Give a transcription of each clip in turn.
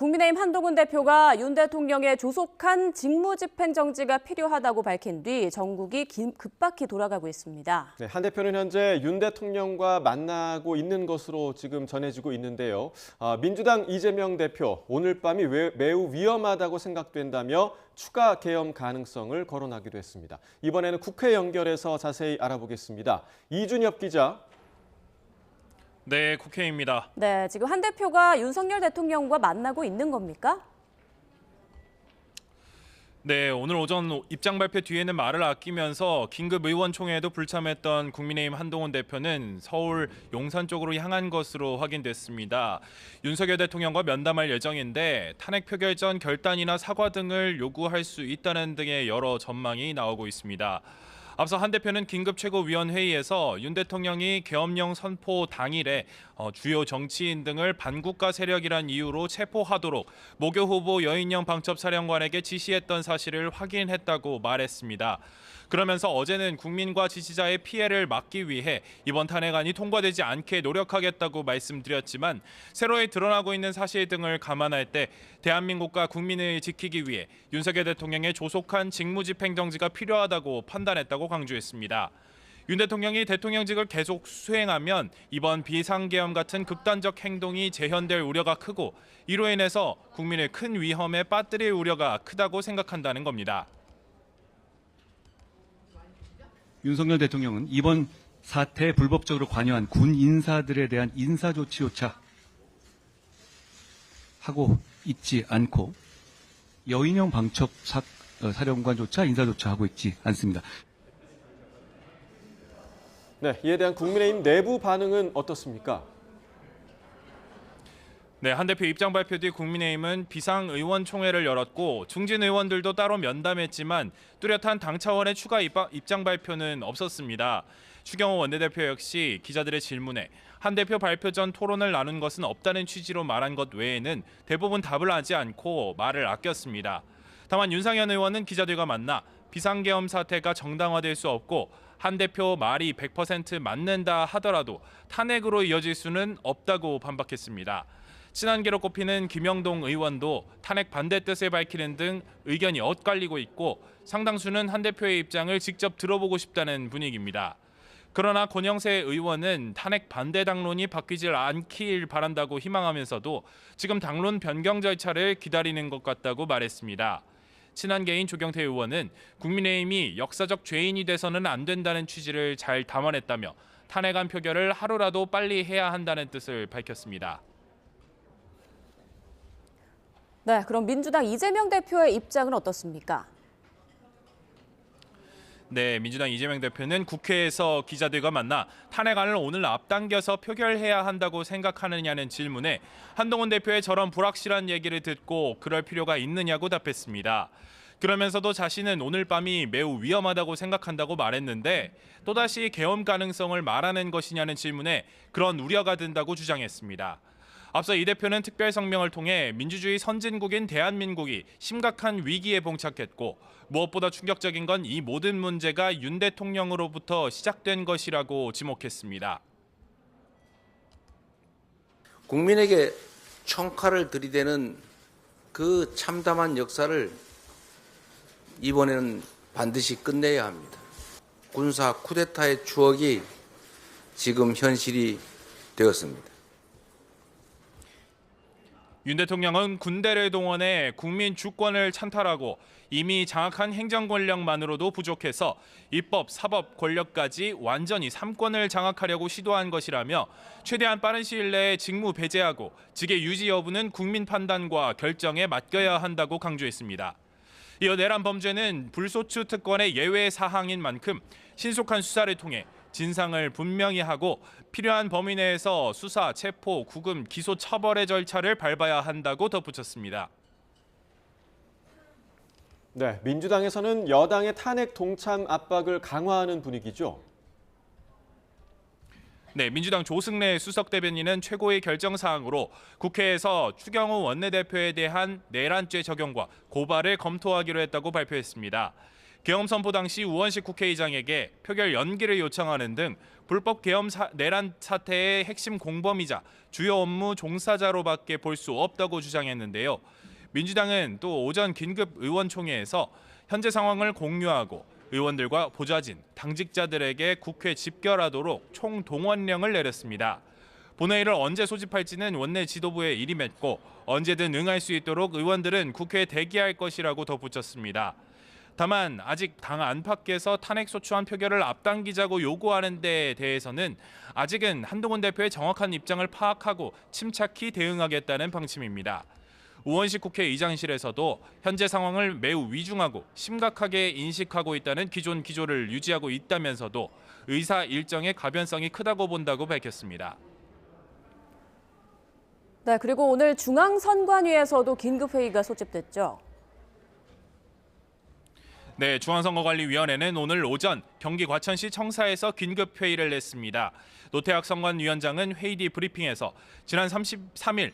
국민의힘 한동훈 대표가 윤 대통령의 조속한 직무집행정지가 필요하다고 밝힌 뒤 전국이 급박히 돌아가고 있습니다. 네, 한 대표는 현재 윤 대통령과 만나고 있는 것으로 지금 전해지고 있는데요. 민주당 이재명 대표, 오늘 밤이 매우 위험하다고 생각된다며 추가 계엄 가능성을 거론하기도 했습니다. 이번에는 국회 연결해서 자세히 알아보겠습니다. 이준엽 기자. 네, 국회입니다. 네, 지금 한 대표가 윤석열 대통령과 만나고 있는 겁니까? 네, 오늘 오전 입장 발표 뒤에는 말을 아끼면서 긴급 의원총회에도 불참했던 국민의힘 한동훈 대표는 서울 용산 쪽으로 향한 것으로 확인됐습니다. 윤석열 대통령과 면담할 예정인데 탄핵 표결 전 결단이나 사과 등을 요구할 수 있다는 등의 여러 전망이 나오고 있습니다. 앞서 한 대표는 긴급 최고위원회의에서 윤 대통령이 계엄령 선포 당일에 주요 정치인 등을 반국가 세력이란 이유로 체포하도록 모교 후보 여인영 방첩사령관에게 지시했던 사실을 확인했다고 말했습니다. 그러면서 어제는 국민과 지지자의 피해를 막기 위해 이번 탄핵안이 통과되지 않게 노력하겠다고 말씀드렸지만 새로이 드러나고 있는 사실 등을 감안할 때 대한민국과 국민을 지키기 위해 윤석열 대통령의 조속한 직무집행정지가 필요하다고 판단했다고 강조했습니다. 윤 대통령이 대통령직을 계속 수행하면 이번 비상계엄 같은 극단적 행동이 재현될 우려가 크고 이로 인해서 국민을 큰 위험에 빠뜨릴 우려가 크다고 생각한다는 겁니다. 윤석열 대통령은 이번 사태에 불법적으로 관여한 군 인사들에 대한 인사조치조차 하고 있지 않고 여인영 방첩사령관조차 인사조차 하고 있지 않습니다. 네, 이에 대한 국민의힘 내부 반응은 어떻습니까? 네, 한 대표 입장 발표 뒤 국민의힘은 비상의원총회를 열었고 중진 의원들도 따로 면담했지만 뚜렷한 당 차원의 추가 입장 발표는 없었습니다. 추경호 원내대표 역시 기자들의 질문에 한 대표 발표 전 토론을 나눈 것은 없다는 취지로 말한 것 외에는 대부분 답을 하지 않고 말을 아꼈습니다. 다만 윤상현 의원은 기자들과 만나 비상계엄 사태가 정당화될 수 없고 한 대표 말이 100% 맞는다 하더라도 탄핵으로 이어질 수는 없다고 반박했습니다. 친한계로 꼽히는 김영동 의원도 탄핵 반대 뜻을 밝히는 등 의견이 엇갈리고 있고 상당수는 한 대표의 입장을 직접 들어보고 싶다는 분위기입니다. 그러나 권영세 의원은 탄핵 반대 당론이 바뀌지 않길 바란다고 희망하면서도 지금 당론 변경 절차를 기다리는 것 같다고 말했습니다. 친한계인 조경태 의원은 국민의힘이 역사적 죄인이 돼서는 안 된다는 취지를 잘 담아냈다며 탄핵안 표결을 하루라도 빨리 해야 한다는 뜻을 밝혔습니다. 네, 그럼 민주당 이재명 대표의 입장은 어떻습니까? 네, 민주당 이재명 대표는 국회에서 기자들과 만나 탄핵안을 오늘 앞당겨서 표결해야 한다고 생각하느냐는 질문에 한동훈 대표의 저런 불확실한 얘기를 듣고 그럴 필요가 있느냐고 답했습니다. 그러면서도 자신은 오늘 밤이 매우 위험하다고 생각한다고 말했는데 또다시 계엄 가능성을 말하는 것이냐는 질문에 그런 우려가 든다고 주장했습니다. 앞서 이 대표는 특별 성명을 통해 민주주의 선진국인 대한민국이 심각한 위기에 봉착했고 무엇보다 충격적인 건 이 모든 문제가 윤 대통령으로부터 시작된 것이라고 지목했습니다. 국민에게 청칼을 들이대는 그 참담한 역사를 이번에는 반드시 끝내야 합니다. 군사 쿠데타의 추억이 지금 현실이 되었습니다. 윤 대통령은 군대를 동원해 국민 주권을 찬탈하고 이미 장악한 행정 권력만으로도 부족해서 입법, 사법 권력까지 완전히 3권을 장악하려고 시도한 것이라며 최대한 빠른 시일 내에 직무 배제하고 직의 유지 여부는 국민 판단과 결정에 맡겨야 한다고 강조했습니다. 이어 내란 범죄는 불소추 특권의 예외 사항인 만큼 신속한 수사를 통해 진상을 분명히 하고 필요한 범위 내에서 수사, 체포, 구금, 기소 처벌의 절차를 밟아야 한다고 덧붙였습니다. 네, 민주당에서는 여당의 탄핵 동참 압박을 강화하는 분위기죠. 네, 민주당 조승래 수석 대변인은 최고의 결정 사항으로 국회에서 추경호 원내대표에 대한 내란죄 적용과 고발을 검토하기로 했다고 발표했습니다. 계엄 선포 당시 우원식 국회의장에게 표결 연기를 요청하는 등 불법 계엄 내란 사태의 핵심 공범이자 주요 업무 종사자로밖에 볼 수 없다고 주장했는데요. 민주당은 또 오전 긴급 의원총회에서 현재 상황을 공유하고 의원들과 보좌진, 당직자들에게 국회 집결하도록 총동원령을 내렸습니다. 본회의를 언제 소집할지는 원내 지도부의 일이 맺고 언제든 응할 수 있도록 의원들은 국회에 대기할 것이라고 덧붙였습니다. 다만 아직 당 안팎에서 탄핵소추안 표결을 앞당기자고 요구하는 데 대해서는 아직은 한동훈 대표의 정확한 입장을 파악하고 침착히 대응하겠다는 방침입니다. 우원식 국회의장실에서도 현재 상황을 매우 위중하고 심각하게 인식하고 있다는 기존 기조를 유지하고 있다면서도 의사 일정의 가변성이 크다고 본다고 밝혔습니다. 네, 그리고 오늘 중앙선관위에서도 긴급회의가 소집됐죠. 네, 중앙선거관리위원회는 오늘 오전 경기 과천시 청사에서 긴급회의를 냈습니다. 노태학 선관위원장은 회의 뒤 브리핑에서 지난 33일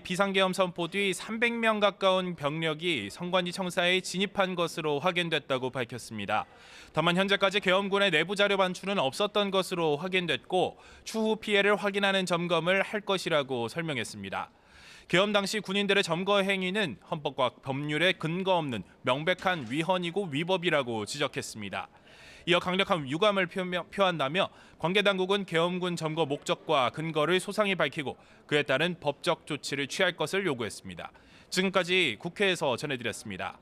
비상계엄 선포 뒤 300명 가까운 병력이 선관위 청사에 진입한 것으로 확인됐다고 밝혔습니다. 다만 현재까지 계엄군의 내부 자료 반출은 없었던 것으로 확인됐고 추후 피해를 확인하는 점검을 할 것이라고 설명했습니다. 계엄 당시 군인들의 점거 행위는 헌법과 법률에 근거 없는 명백한 위헌이고 위법이라고 지적했습니다. 이어 강력한 유감을 표한다며 관계 당국은 계엄군 점거 목적과 근거를 소상히 밝히고 그에 따른 법적 조치를 취할 것을 요구했습니다. 지금까지 국회에서 전해드렸습니다.